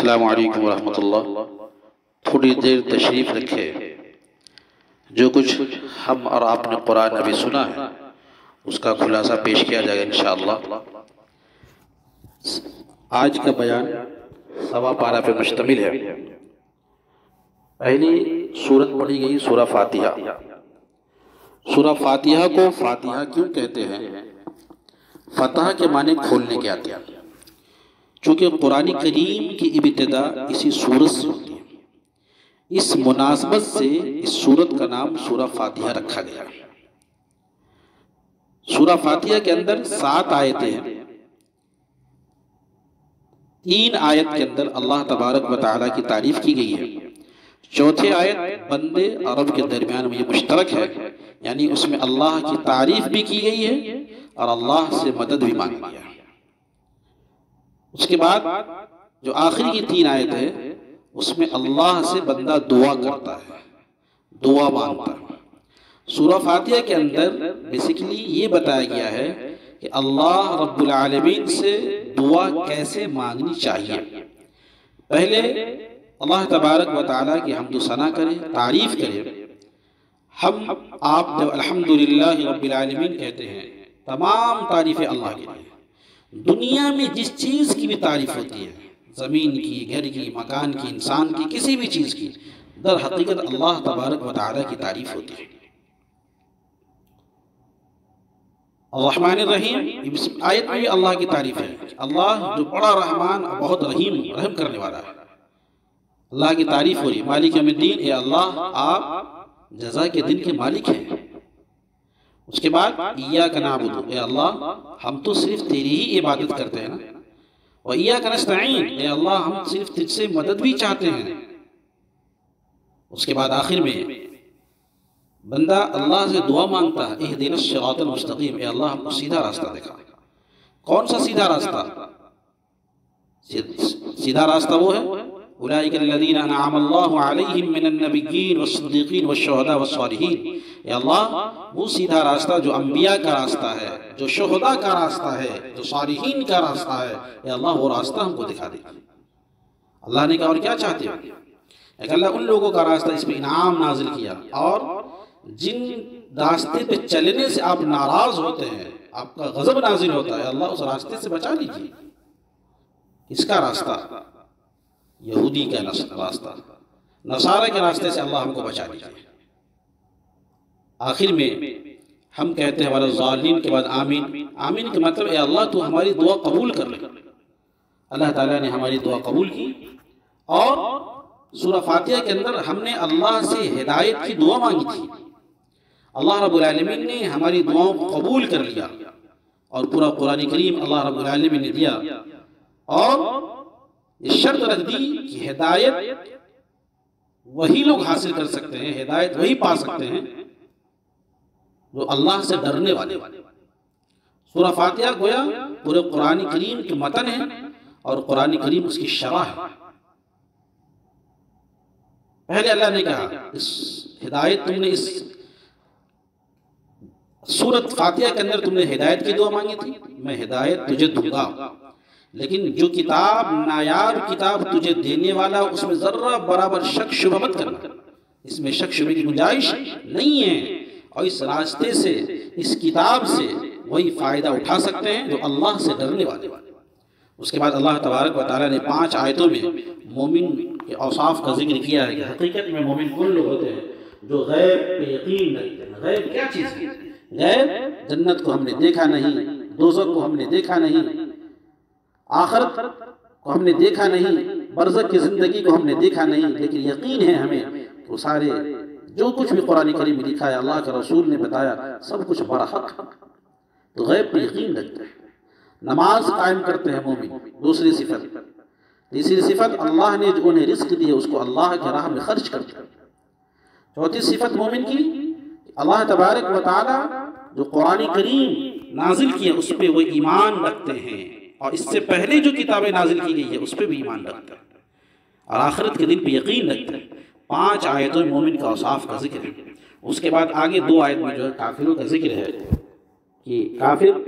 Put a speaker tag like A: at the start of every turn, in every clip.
A: السلام علیکم ورحمۃ اللہ۔ تھوڑی دیر تشریف رکھے، جو کچھ ہم اور آپ نے قرآن ابھی سنا ہے اس کا خلاصہ پیش کیا جائے گا انشاءاللہ۔ آج کا بیان سوا پارہ پہ مشتمل ہے۔ پہلی سورت پڑھی گئی سورہ فاتحہ۔ سورہ فاتحہ کو فاتحہ کیوں کہتے ہیں؟ فتح کے معنی کھولنے کے آتے ہیں، چونکہ قرآن کریم کی ابتدا اسی سورت سے ہوتی ہے، اس مناسبت سے اس سورت کا نام سورہ فاتحہ رکھا گیا۔ سورہ فاتحہ کے اندر 7 آیتیں ہیں۔ 3 آیت کے اندر اللہ تبارک و تعالیٰ کی تعریف کی گئی ہے۔ چوتھے آیت بندے اور رب کے درمیان میں یہ مشترک ہے، یعنی اس میں اللہ کی تعریف بھی کی گئی ہے اور اللہ سے مدد بھی مانگی گئی ہے۔ اس کے بعد جو آخری کی 3 آیت ہے اس میں اللہ سے بندہ دعا کرتا ہے، دعا مانگتا ہے۔ سورہ فاتحہ کے اندر بیسیکلی یہ بتایا گیا ہے کہ اللہ رب العالمین سے دعا کیسے مانگنی چاہیے۔ پہلے اللہ تبارک و تعالیٰ کی حمد و ثنا کریں، تعریف کریں۔ آپ جب الحمدللہ رب العالمین کہتے ہیں، تمام تعریفیں اللہ کے لیے۔ دنیا میں جس چیز کی بھی تعریف ہوتی ہے، زمین کی، گھر کی، مکان کی، انسان کی، کسی بھی چیز کی، در حقیقت اللہ تبارک و تعالیٰ کی تعریف ہوتی ہے۔ الرحمن الرحیم، اس آیت میں بھی اللہ کی تعریف ہے۔ اللہ جو بڑا رحمان اور بہت رحم کرنے والا ہے، اللہ کی تعریف ہو رہی ہے۔ مالک یوم الدین، اے اللہ آپ جزا کے دن کے مالک ہیں۔ اس کے بعد ایاک نعبد، اے اللہ ہم تو صرف تیری ہی عبادت کرتے ہیں نا۔ و ایاک نستعین، اے اللہ ہم صرف تجھ سے مدد بھی چاہتے ہیں۔ اس کے بعد آخر میں بندہ اللہ سے دعا مانگتا ہے، اہدنا الصراط المستقیم، اے اللہ ہم کو سیدھا راستہ دکھا۔ کون سا سیدھا راستہ؟ سیدھا راستہ وہ ہے اولئک الذین انعم اللہ علیہم من النبیین والصدیقین والشہداء والصالحین۔ اے اللہ وہ سیدھا راستہ جو انبیاء کا راستہ ہے، جو شہداء کا راستہ ہے، جو صالحین کا راستہ ہے، اے اللہ وہ راستہ ہم کو دکھا دے۔ اللہ نے کہا اور کیا چاہتے ہو؟ کہ اللہ ان لوگوں کا راستہ اس پہ انعام نازل کیا، اور جن راستے پہ چلنے سے آپ ناراض ہوتے ہیں، آپ کا غضب نازل ہوتا ہے، اللہ اس راستے سے بچا لیجیے۔ اس کا راستہ یہودی کا راستہ، نصارہ کے راستے سے اللہ ہم کو بچا لیجیے۔ آخر میں ہم کہتے ہیں والا ظالمین کے بعد آمین۔ آمین کا مطلب اے اللہ تو ہماری دعا قبول کر لے۔ اللہ تعالیٰ نے ہماری دعا قبول کی، اور سورہ فاتحہ کے اندر ہم نے اللہ سے ہدایت کی دعا مانگی تھی۔ اللہ رب العالمین نے ہماری دعاؤں کو قبول کر لیا، اور پورا قرآن کریم اللہ رب العالمین نے دیا، اور یہ شرط رکھ دی کہ ہدایت وہی لوگ حاصل کر سکتے ہیں، ہدایت وہی پا سکتے ہیں جو اللہ سے ڈرنے والے۔ سورہ فاتحہ گویا پورے قرآن کریم کے متن ہے، اور قرآن کریم اس کی شرح ہے۔ پہلے اللہ نے کہا اس ہدایت تم نے اس سورت فاتحہ کے اندر تم نے ہدایت کی دعا مانگی تھی، میں ہدایت تجھے دوں گا، لیکن جو کتاب نایاب کتاب تجھے دینے والا اس میں ذرہ برابر شک شبہ مت کرنا، اس میں شک شبہ کی گنجائش نہیں ہے، اور اس راستے سے، اس کتاب سے وہی فائدہ اٹھا سکتے ہیں جو اللہ سے ڈرنے والے۔ اس کے بعد اللہ تبارک و تعالیٰ نے 5 آیتوں میں مومن کے اوصاف کا ذکر کیا ہے کہ حقیقت میں مومن کون لوگ ہوتے ہیں جو غیب پہ یقین رکھتے ہیں۔ غیب کیا چیز ہے؟ غیب جنت کو ہم نے دیکھا نہیں، دوزخ کو ہم نے دیکھا نہیں، آخرت کو ہم نے دیکھا نہیں، برزخ کی زندگی کو ہم نے دیکھا نہیں، لیکن یقین ہے ہمیں کہ وہ سارے جو کچھ بھی قرآن کریم میں لکھا ہے، اللہ کے رسول نے بتایا، سب کچھ برحق ہے۔ تو غیب پہ یقین رکھتے ہیں۔ نماز قائم کرتے ہیں مومن۔ دوسری صفت، تیسری صفت اللہ نے جو انہیں رزق دی ہے اس کو اللہ کی راہ میں خرچ کرتے ہیں۔ چوتھی صفت مومن کی، اللہ تبارک و تعالیٰ جو قرآن کریم نازل کیا اس پہ وہ ایمان رکھتے ہیں، اور اس سے پہلے جو کتابیں نازل کی گئی ہے اس پہ بھی ایمان رکھتے ہیں، اور آخرت کے دن پہ یقین رکھتے ہیں۔ 5 آیتوں میں مومن کا اوصاف کا ذکر ہے۔ اس کے بعد آگے 2 آیت میں جو ہے کافروں کا ذکر ہے کہ کافر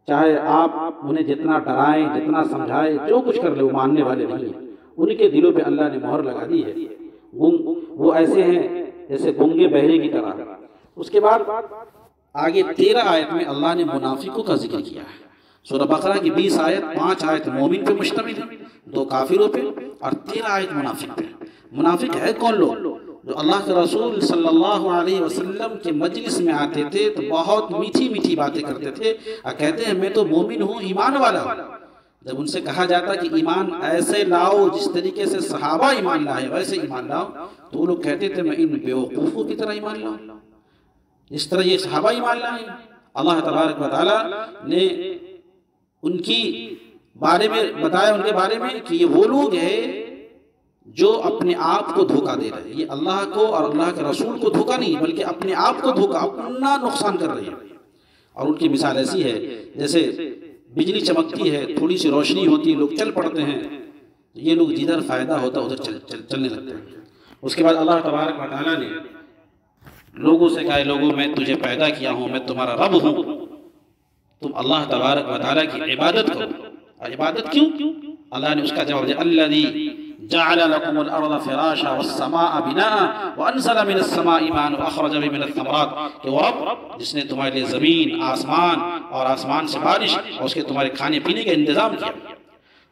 A: چاہے آپ انہیں جتنا ڈرائیں، جتنا سمجھائیں، جو کچھ کر لیں وہ ماننے والے نہیں ہیں۔ ان کے دلوں پہ اللہ نے مہر لگا دی ہے، وہ ایسے ہیں جیسے گنگے بہرے کی طرح۔ اس کے بعد آگے 13 آیت میں اللہ نے منافقوں کا ذکر کیا ہے۔ سورہ بقرہ کی 20 آیت، 5 آیت مومن پہ مشتمل ہے، 2 کافروں پہ اور 13 آیت منافق پہ۔ منافق ہے کون لوگ؟ جو اللہ کے رسول صلی اللہ علیہ وسلم کے مجلس میں آتے تھے تو بہت میٹھی میٹھی باتیں کرتے تھے اور کہتے ہیں میں تو مومن ہوں، ایمان والا ہوں۔ جب ان سے کہا جاتا کہ ایمان ایسے لاؤ جس طریقے سے صحابہ ایمان لائے ویسے ایمان لاؤ، تو وہ لوگ کہتے تھے میں ان بیوقوفوں کی طرح ایمان لاؤں جس طرح یہ صحابہ ایمان لائے۔ اللہ تبارک و تعالیٰ نے ان کی بارے میں بتایا، ان کے بارے میں کہ یہ وہ لوگ ہیں جو اپنے آپ کو دھوکہ دے رہے ہیں۔ یہ اللہ کو اور اللہ کے رسول کو دھوکہ نہیں بلکہ اپنے آپ کو دھوکہ، اپنا نقصان کر رہے ہیں۔ اور ان کی مثال ایسی ہے جیسے بجلی چمکتی ہے، تھوڑی سی روشنی ہوتی ہے، لوگ چل پڑتے ہیں، یہ لوگ جدھر فائدہ ہوتا ہے ادھر چلنے لگتے ہیں۔ اس کے بعد اللہ تبارک و تعالیٰ نے لوگوں سے کہا لوگوں میں تجھے پیدا کیا ہوں، میں تمہارا رب ہوں، تم اللہ تبارک و تعالیٰ کی عبادت کرو۔ اور عبادت کیوں؟ اللہ نے اس کا جواب دیا الذی جعل لكم الارض فراشا والسماء بناء وانزل من السماء ماء واخرج به من الثمرات، کہ وہ رب جس نے تمہارے لیے زمین، آسمان اور آسمان سے بارش اور اس کے تمہارے کھانے پینے کا انتظام کیا۔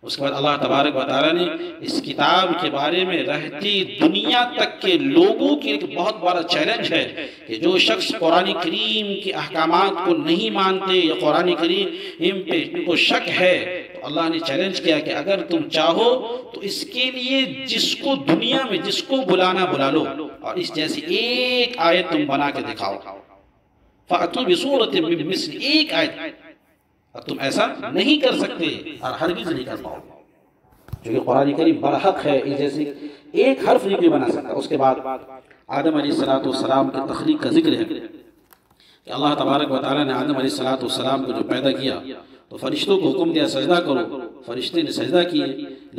A: اس کے بعد اللہ تبارک و تعالیٰ نے اس کتاب کے بارے میں رہتی دنیا تک کے لوگوں کی ایک بہت بڑا چیلنج ہے کہ جو شخص قرآن کریم کے احکامات کو نہیں مانتے یا قرآن کریم پہ ان کو شک ہے، تو اللہ نے چیلنج کیا کہ اگر تم چاہو تو اس کے لیے جس کو دنیا میں جس کو بلانا بلا لو اور اس جیسی ایک آیت تم بنا کے دکھاؤ، فَأْتُوا بِسُورَةٍ مِّن مِّثْلِهِ، ایک آیت، اور تم ایسا نہیں کر سکتے اور ہرگز نہیں کر پاؤ، کیونکہ قرآن کریم برحق ہے، اس جیسے ایک حرف نہیں کوئی بنا سکتا۔ اس کے بعد آدم علیہ السلام کی تخلیق کا ذکر ہے کہ اللہ تبارک و تعالیٰ نے آدم علیہ السلام کو جو پیدا کیا تو فرشتوں کو حکم دیا سجدہ کرو، فرشتے نے سجدہ کیے،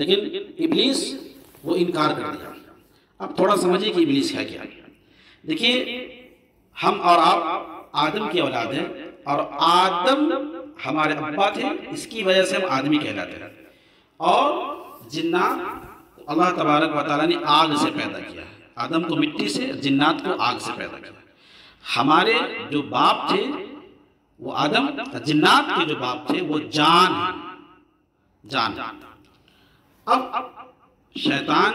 A: لیکن ابلیس وہ انکار کر دیا۔ اب تھوڑا سمجھیں کہ ابلیس ہے کیا۔ دیکھیے ہم اور آپ آدم کی اولاد ہیں اور آدم ہمارے ابا تھے، اس کی وجہ سے ہم آدمی کہلاتے ہیں، اور جنات اللہ تبارک و تعالیٰ نے آگ سے پیدا کیا ہے، آدم کو مٹی سے، جنات کو آگ سے پیدا کیا۔ ہمارے جو باپ تھے وہ آدم، جنات کے جو باپ تھے وہ جان ہیں، جان۔ اب شیطان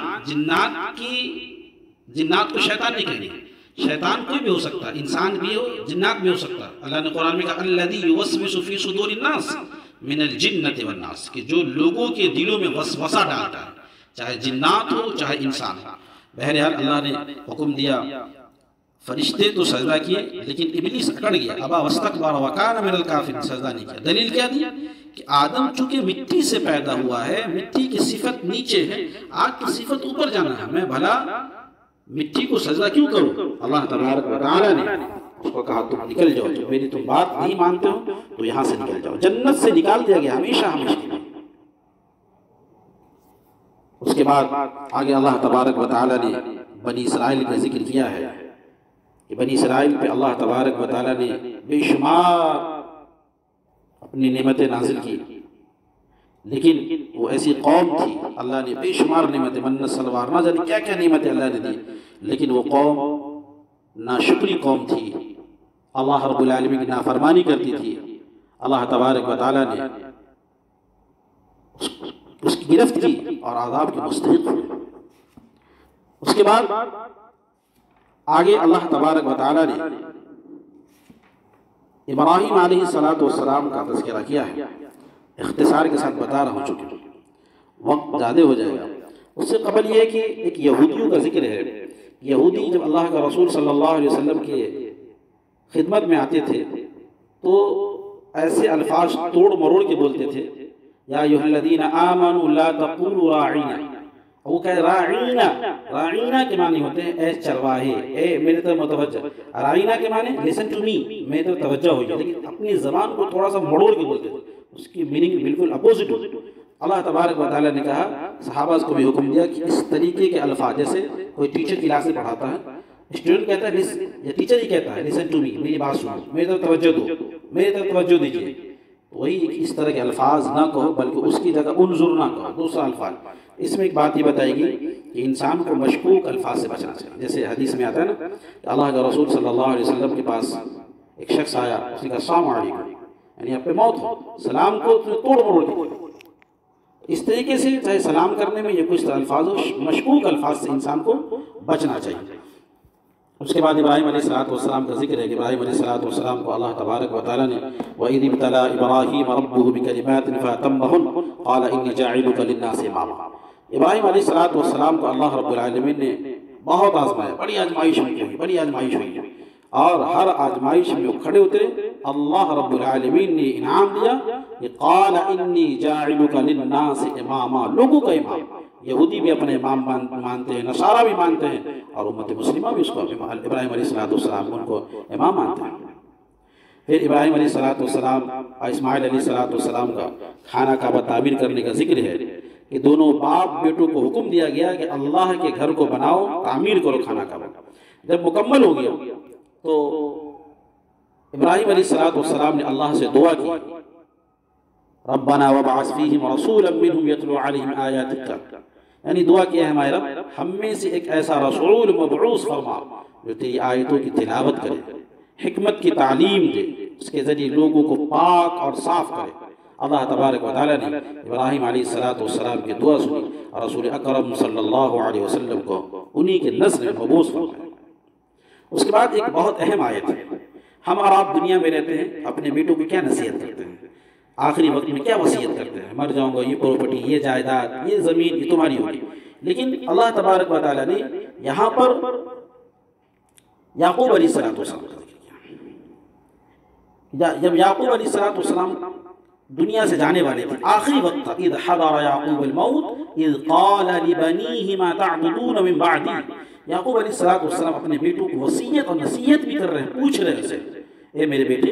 A: جنات کو شیطان نہیں کہیں گے، شیطان کوئی بھی ہو سکتا ہے، انسان بھی ہو، جنات بھی ہو سکتا ہے۔ اللہ نے قرآن میں کہا الذی یوسوس فی صدور الناس من الجنۃ والناس، کہ جو لوگوں کے دلوں میں وسوسہ ڈالتا ہے، چاہے جنات ہو چاہے انسان ہو۔ بہرحال اللہ نے حکم دیا، فرشتے تو سجدہ کیے لیکن ابلیس اکڑ گیا، ابا واستکبر وکان من الکافرین، سجدہ نہیں کیا۔ دلیل کیا دی کہ آدم چونکہ مٹی سے پیدا ہوا ہے، مٹی کی صفت نیچے ہے، آگ کی صفت اوپر جانا ہے، میں بھلا مٹی کو سجدہ کیوں کروں؟ اللہ تبارک و تعالیٰ نے اس کو کہا تم نکل جاؤ، جو میری تم بات نہیں مانتے ہو تو یہاں سے نکل جاؤ۔ جنت سے نکال دیا گیا ہمیشہ ہمیشہ کے لیے۔ اس کے بعد آگے اللہ تبارک و تعالیٰ نے بنی اسرائیل کا ذکر کیا ہے کہ بنی اسرائیل پہ اللہ تبارک و تعالیٰ نے بے شمار اپنی نعمتیں نازل کی، لیکن وہ ایسی قوم تھی اللہ نے بے شمار نعمتیں، من سلوار نہ جانے کیا کیا نعمتیں اللہ نے دی، لیکن وہ قوم ناشکری قوم تھی، اللہ رب العالمین کی نافرمانی کرتی تھی۔ اللہ تبارک و تعالیٰ نے اس کی گرفت کی اور عذاب کی مستحق ہوئی۔ اس کے بعد آگے اللہ تبارک و تعالیٰ نے ابراہیم علیہ السلام کا تذکرہ کیا ہے، اختصار کے ساتھ بتا رہا ہوں چونکہ وقت زیادہ ہو جائے گا۔ اس سے قبل یہ کہ ایک یہودیوں کا ذکر ہے۔ یہودی جب اللہ کا رسول صلی اللہ علیہ وسلم کے خدمت میں آتے تھے تو ایسے الفاظ توڑ مروڑ کے بولتے تھے، یا ایھا الذین آمنوا لا تقولوا راعینا، وہ کہے راعینا، راعینا کے معنی ہوتے ہیں اے چرواہے، اے میرے طرف متوجہ، راعینا کے معنی لسن ٹو می، میرے طرف توجہ ہو جائے، لیکن اپنی زبان کو تھوڑا سا مروڑ کے بولتے تھے، اس کی میننگ بالکل اپوزٹ ہوتی۔ اللہ تبارک و تعالیٰ نے کہا، صحابہ کو بھی حکم دیا کہ اس طریقے کے الفاظ، جیسے کوئی ٹیچر کلاس میں پڑھاتا ہے، اسٹوڈنٹ کہتا ہے یا ٹیچر ہی کہتا ہے لسن ٹو می، میری بات سنو، میری طرف توجہ دو، میری طرف توجہ دیجیے، وہی اس طرح کے الفاظ نہ کہو بلکہ اس کی جگہ انظر نہ کہو، دوسرا الفاظ اس میں ایک بات یہ بتائے گی کہ انسان کو مشکوک الفاظ سے بچنا چاہیے. جیسے حدیث میں آتا ہے نا کہ اللہ کے رسول صلی اللہ علیہ وسلم کے پاس ایک شخص آیا, اس نے کہا السلام علیکم, یعنی آپ پہ موت ہو, سلام کو توڑ مروڑ دیا. اس طریقے سے چاہے سلام کرنے میں یہ کچھ الفاظ ہو, مشکوک الفاظ سے انسان کو بچنا چاہیے. اس کے بعد ابراہیم علیہ السلام کا ذکر ہے کہ ابراہیم علیہ السلام کو اللہ تبارک و تعالیٰ نے وَإِذِ ابْتَلَىٰ إِبْرَاهِيمَ رَبُّهُ بِكَلِمَاتٍ فَأَتَمَّهُنَّ قَالَ إِنِّي جَاعِلُكَ لِلنَّاسِ إِمَامًا. ابراہیم علیہ السلام کو اللہ رب العالمین نے بہت آزمایا, بڑی آزمائش ہوئی, اور ہر آزمائش میں وہ کھڑے اترے. اللہ رب العالمین نے انعام دیا کہ قال انی جاعلک للناس اماما, لوگوں کا امام. یہودی بھی اپنے امام مانتے ہیں, نصارہ بھی مانتے ہیں, اور امت مسلمہ بھی اس کو ابراہیم علیہ السلام ان کو امام مانتے ہیں. پھر ابراہیم علیہ السلام اور اسماعیل علیہ السلام کا خانہ کعبہ تعمیر کرنے کا ذکر ہے کہ دونوں باپ بیٹوں کو حکم دیا گیا کہ اللہ کے گھر کو بناؤ, تعمیر کرو خانہ کعبہ. جب مکمل ہو گیا تو ابراہیم علیہ السلام نے اللہ سے دعا کی, ربنا وابعث فیہم رسولا منہم یتلو علیہم آیاتک, یعنی دعا کیا ہے ہمارے رب ہم میں سے ایک ایسا رسول مبعوث فرما جو تیری آیتوں کی تلاوت کرے, حکمت کی تعلیم دے, اس کے ذریعے لوگوں کو پاک اور صاف کرے. اللہ تبارک و تعالیٰ نے ابراہیم علیہ السلام کی دعا سنی اور رسول اکرم صلی اللہ علیہ وسلم کو انہی کے نسل میں مبعوث فرمایا. اس کے بعد ایک بہت اہم آیت ہے. ہم اور آپ دنیا میں رہتے ہیں, اپنے بیٹوں کو کیا نصیحت کرتے ہیں, آخری وقت میں کیا وصیت کرتے ہیں, مر جاؤں گا یہ پراپرٹی, یہ جائیداد, یہ زمین یہ تمہاری ہوگی. لیکن اللہ تبارک و تعالیٰ نے یہاں پر یعقوب علیہ السلام کا ذکر کیا. جب یعقوب علیہ السلام دنیا سے جانے والے تھے, آخری وقت تھا, اذ حضر یعقوب الموت اذ قال لبنیہ ما تعبدون من بعدی. یعقوب علیہ السلام اپنے بیٹوں کو وصیت اور نصیحت بھی کر رہے ہیں, پوچھ رہے ہیں اسے, اے میرے بیٹے,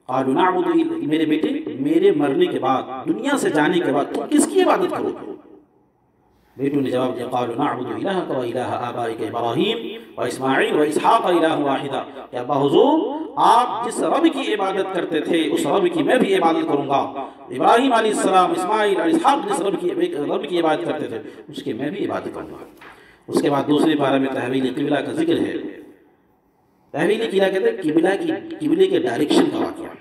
A: قالوا نعبد, میرے بیٹے میرے مرنے کے بعد, دنیا سے جانے کے بعد تم کس کی عبادت کرو گے؟ بیٹوں نے جواب دیا, قالوا نعبد الہک و الہ آبائک ابراہیم و اسماعیل و اسحاق الہ واحدا, کہ ابا حضور آپ جس رب کی عبادت کرتے تھے اس رب کی میں بھی عبادت کروں گا. ابراہیم علیہ السلام, اسماعیل اور اسحاق جس رب کی عبادت کرتے تھے اس کی میں بھی عبادت کروں گا. اس کے بعد دوسری پارہ میں تحویل قبلہ کا ذکر ہے. تحویل قبلہ کہتے ہیں قبلے کے ڈائریکشن کا واقعہ.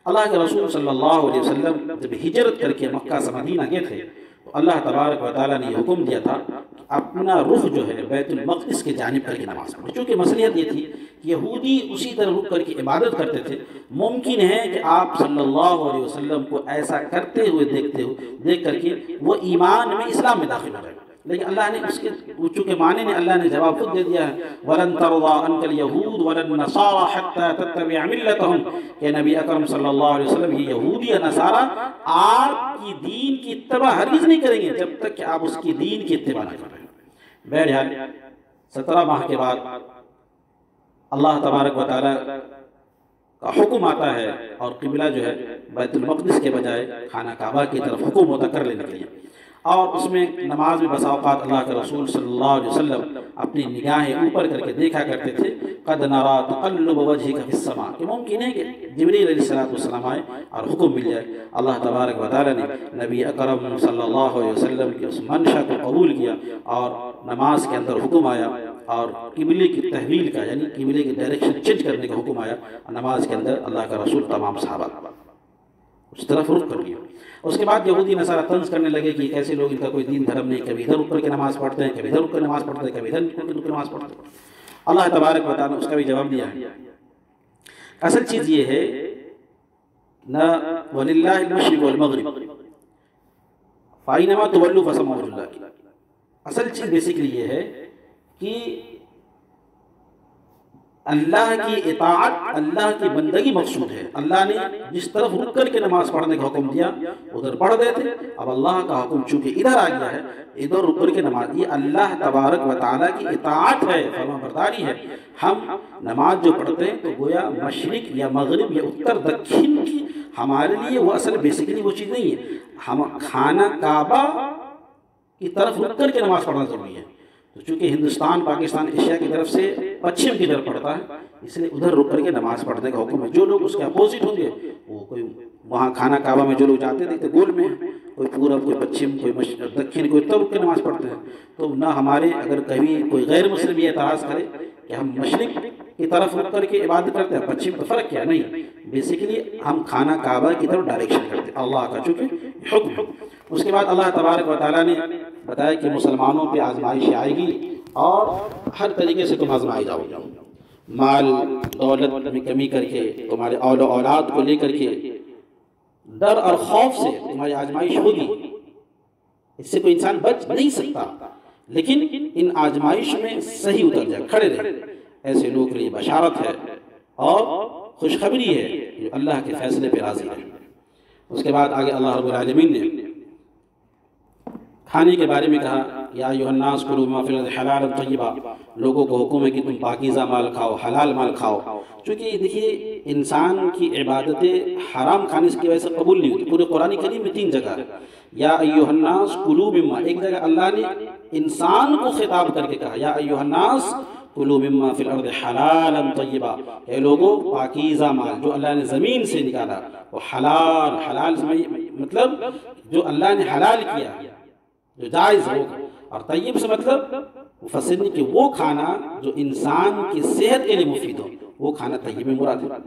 A: اللہ کے رسول صلی اللہ علیہ وسلم جب ہجرت کر کے مکہ سے مدینہ گئے تھے تو اللہ تبارک و تعالیٰ نے یہ حکم دیا تھا اپنا رخ جو ہے بیت المقدس کے جانب کر کے نماز پڑھیں. چونکہ مصلحت یہ تھی کہ یہودی اسی طرح رخ کر کے عبادت کرتے تھے. ممکن ہے کہ آپ صلی اللہ علیہ وسلم کو ایسا کرتے ہوئے دیکھ کر کے وہ ایمان میں, اسلام میں داخل ہو جائے. لیکن اللہ نے اس کے چونکہ معنی نے اللہ نے جواب خود دے دیا ہے, وَلَن تَرْضَىٰ عَنْكَ الْيَهُودُ وَلَا النَّصَارَىٰ حَتَّىٰ تَتَّبِعَ مِلَّتَهُمْ, کہ نبی اکرم صلی اللہ علیہ وسلم یہ یہودی یا نصارہ آپ کی دین کی اتباع ہرگز نہیں کریں گے جب تک کہ آپ اس کی دین کی اتباع نہ کریں. بہرحال 17 ماہ کے بعد اللہ تبارک و تعالیٰ کا حکم آتا ہے اور قبلہ جو ہے بیت المقدس کے بجائے خانہ کعبہ کی طرف حکم ہوتا کر لینے کے لیے. اور اس میں نماز میں بسا اوقات اللہ کے رسول صلی اللہ علیہ وسلم اپنی نگاہیں اوپر کر کے دیکھا کرتے تھے, قد نرا تقلب وجهك في السماء, کہ ممکن ہے کہ جبریل علیہ السلام آئے اور حکم مل جائے. اللہ تبارک و تعالیٰ نے نبی اکرم صلی اللہ علیہ وسلم کی اس منشا کو قبول کیا اور نماز کے اندر حکم آیا اور قبلے کی تحویل کا یعنی قبلے کی ڈائریکشن چینج کرنے کا حکم آیا, اور نماز کے اندر اللہ کا رسول تمام صحابہ اس طرف رخ کر لیا. اس کے بعد یہودی نصارہ طنز کرنے لگے کہ کیسے لوگ, ان کا کوئی دین دھرم نہیں, کبھی ادھر رک کر کے نماز پڑھتے ہیں, کبھی ادھر رک کر نماز پڑھتے ہیں, کبھی ادھر رک کر نماز پڑھتے ہیں. اللہ تبارک و تعالیٰ نے اس کا بھی جواب دیا ہے. اصل چیز یہ ہے نہ وَلِلَّهِ الْمَشْرِقُ وَالْمَغْرِبُ فَأَيْنَمَا تُوَلُّوا فَثَمَّ وَجْهُ اللَّهِ. اصل چیز بیسیکلی یہ ہے کہ اللہ کی اطاعت, اللہ کی بندگی مقصود ہے. اللہ نے جس طرف رک کر کے نماز پڑھنے کا حکم دیا ادھر پڑھ دیتے. اب اللہ کا حکم چونکہ ادھر آ گیا ہے, ادھر رک کر کے نماز, یہ اللہ تبارک و تعالیٰ کی اطاعت ہے, فرما برداری ہے. ہم نماز جو پڑھتے ہیں تو گویا مشرق یا مغرب یا اتر دکھن کی ہمارے لیے وہ اصل بیسیکلی وہ چیز نہیں ہے. ہم خانہ کعبہ کی طرف رک کر کے نماز پڑھنا ضروری ہے. تو چونکہ ہندوستان پاکستان ایشیا کی طرف سے پچھم کی طرف پڑتا ہے, اس لیے ادھر رک کر کے نماز پڑھنے کا حکم ہے. جو لوگ اس کے اپوزٹ ہوں گے, وہ کوئی وہاں خانہ کعبہ میں جو لوگ جاتے دیکھتے گول میں, کوئی پورب کوئی پچھم کوئی دکھن کوئی اتر کی نماز پڑھتے ہیں، تو نہ ہمارے اگر کبھی کوئی غیر مسلم یہ اعتراض کرے کہ ہم مشرق کی طرف رک کر کے عبادت کرتے ہیں، پچھم تو فرق کیا نہیں، بیسیکلی ہم خانہ کعبہ کی طرف ڈائریکشن کرتے ہیں، اللہ کا چونکہ حکم ہے۔ اس کے بعد اللہ تبارک و تعالیٰ نے بتایا کہ مسلمانوں پہ آزمائش آئے گی اور ہر طریقے سے تم آزمائے جاؤ گے، مال دولت میں کمی کر کے، تمہارے اولاد کو لے کر کے ڈر اور خوف سے تمہاری آزمائش ہوگی، اس سے کوئی انسان بچ نہیں سکتا، لیکن ان آزمائش میں صحیح اتر جائے، کھڑے رہے، ایسے لوگوں کے لیے بشارت ہے اور خوشخبری ہے جو اللہ کے فیصلے پہ راضی ہے۔ اس کے بعد آگے اللہ رب العالمین نے کھانے کے بارے میں کہا، یا ایھا الناس کلوا مما فی الارض حلالا طیبا، لوگوں کو حکم ہے کہ تم پاکیزہ مال کھاؤ، حلال مال کھاؤ، چونکہ دیکھیے انسان کی عبادتیں حرام کھانے کی وجہ سے قبول نہیں ہوتی۔ پورے قرآن کریم میں 3 جگہ ہے، یا ایھا الناس کلوا مما، ایک جگہ اللہ نے انسان کو خطاب کر کے کہا، یا ایھا الناس کلوا مما فی الارض حلالا طیبا، اے لوگوں پاکیزہ مال جو اللہ نے زمین سے نکالا وہ حلال مطلب جو اللہ نے حلال کیا، جو جائز ہوگا، اور طیب سے مطلب مفسر نے کہ وہ کھانا جو انسان کی صحت کے لیے مفید ہو، وہ کھانا طیب میں مراد ہے۔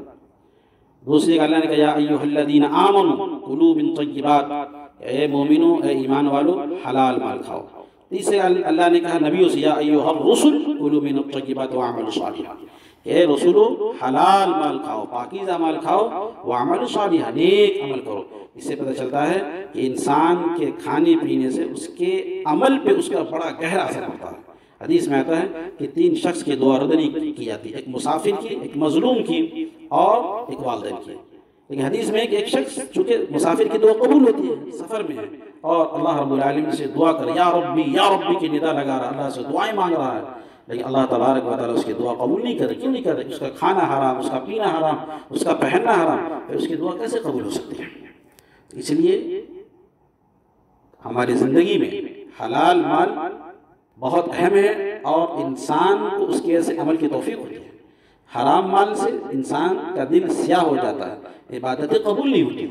A: دوسری جگہ اللہ نے کہا، یا ایھا الذین آمنوا کلوا من طیبات، اے مومنو اے ایمان والو حلال مال کھاؤ۔ تیسرے اللہ نے کہا نبیوں سے، یا ایھا الرسل کلوا من الطیبات واعملوا صالحا، اے رسولو حلال مال کھاؤ، پاکیزہ مال کھاؤ، واعملوا صالحا، نیک عمل کرو۔ اس سے پتہ چلتا ہے کہ انسان کے کھانے پینے سے اس کے عمل پہ اس کا بڑا گہرا اثر پڑتا ہے۔ حدیث میں آتا ہے کہ 3 شخص کی دعا ردنی کی جاتی ہے، ایک مسافر کی، ایک مظلوم کی اور ایک والدین کی۔ لیکن حدیث میں ہے کہ ایک شخص چونکہ مسافر کی دعا قبول ہوتی ہے، سفر میں ہے، اور اللہ رب العالمین سے دعا کر یا ربی کی ندا لگا رہا ہے، اللہ سے دعائیں مانگ رہا ہے، لیکن اللہ تبارک و تعالیٰ اس کی دعا قبول نہیں کرے۔ کیوں نہیں کرے؟ اس کا کھانا حرام، اس کا پینا حرام، اس کا پہننا حرام، پھر اس کی دعا کیسے قبول ہو سکتی ہے؟ اس لیے ہماری زندگی میں حلال مال بہت اہم ہے اور انسان کو اس کی وجہ سے عمل کی توفیق ہوتی ہے۔ حرام مال سے انسان کا دل سیاہ ہو جاتا ہے، عبادتیں قبول نہیں ہوتی،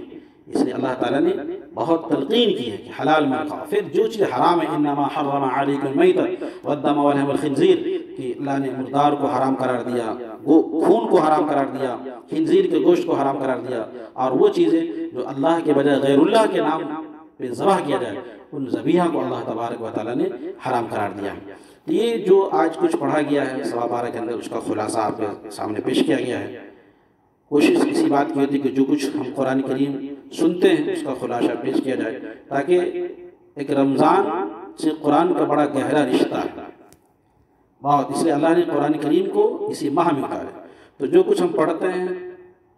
A: اس لیے اللہ تعالیٰ نے بہت تلقین کی ہے کہ حلال مال کھاؤ۔ پھر جو چیز حرام ہے، انما حرم علیکم المیتۃ والدم ولحم الخنزیر، کہ اللہ نے مردار کو حرام قرار دیا، خون کو حرام قرار دیا، خنزیر کے گوشت کو حرام قرار دیا، اور وہ چیزیں جو اللہ کے بجائے غیر اللہ کے نام پہ ذبح کیا جائے ان ذبیحہ کو اللہ تبارک و تعالیٰ نے حرام قرار دیا۔ یہ جو آج کچھ پڑھا گیا ہے 12:15 کے اندر، اس کا خلاصہ آپ کے سامنے پیش کیا گیا ہے۔ کوشش اسی بات کی ہوتی ہے کہ جو کچھ ہم قرآن کریم سنتے ہیں اس کا خلاصہ پیش کیا جائے، تاکہ ایک رمضان سے قرآن کا بڑا گہرا رشتہ ہے بہت، اس لیے اللہ نے قرآن کریم کو اسی ماہ میں اتارا ہے۔ تو جو کچھ ہم پڑھتے ہیں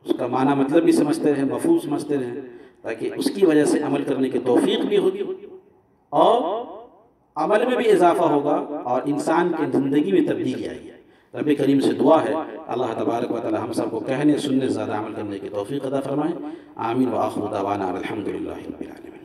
A: اس کا معنی مطلب بھی سمجھتے رہیں، مفہوم سمجھتے رہیں، تاکہ اس کی وجہ سے عمل کرنے کی توفیق بھی ہوگی اور عمل میں بھی اضافہ ہوگا اور انسان کی زندگی میں تبدیلی آئے گی۔ رب کریم سے دعا ہے اللہ تبارک و تعالی ہم سب کو کہنے سننے زیادہ عمل کرنے کی توفیق عطا فرمائے۔ آمین وآخر دعوانا الحمدللہ رب العالمین۔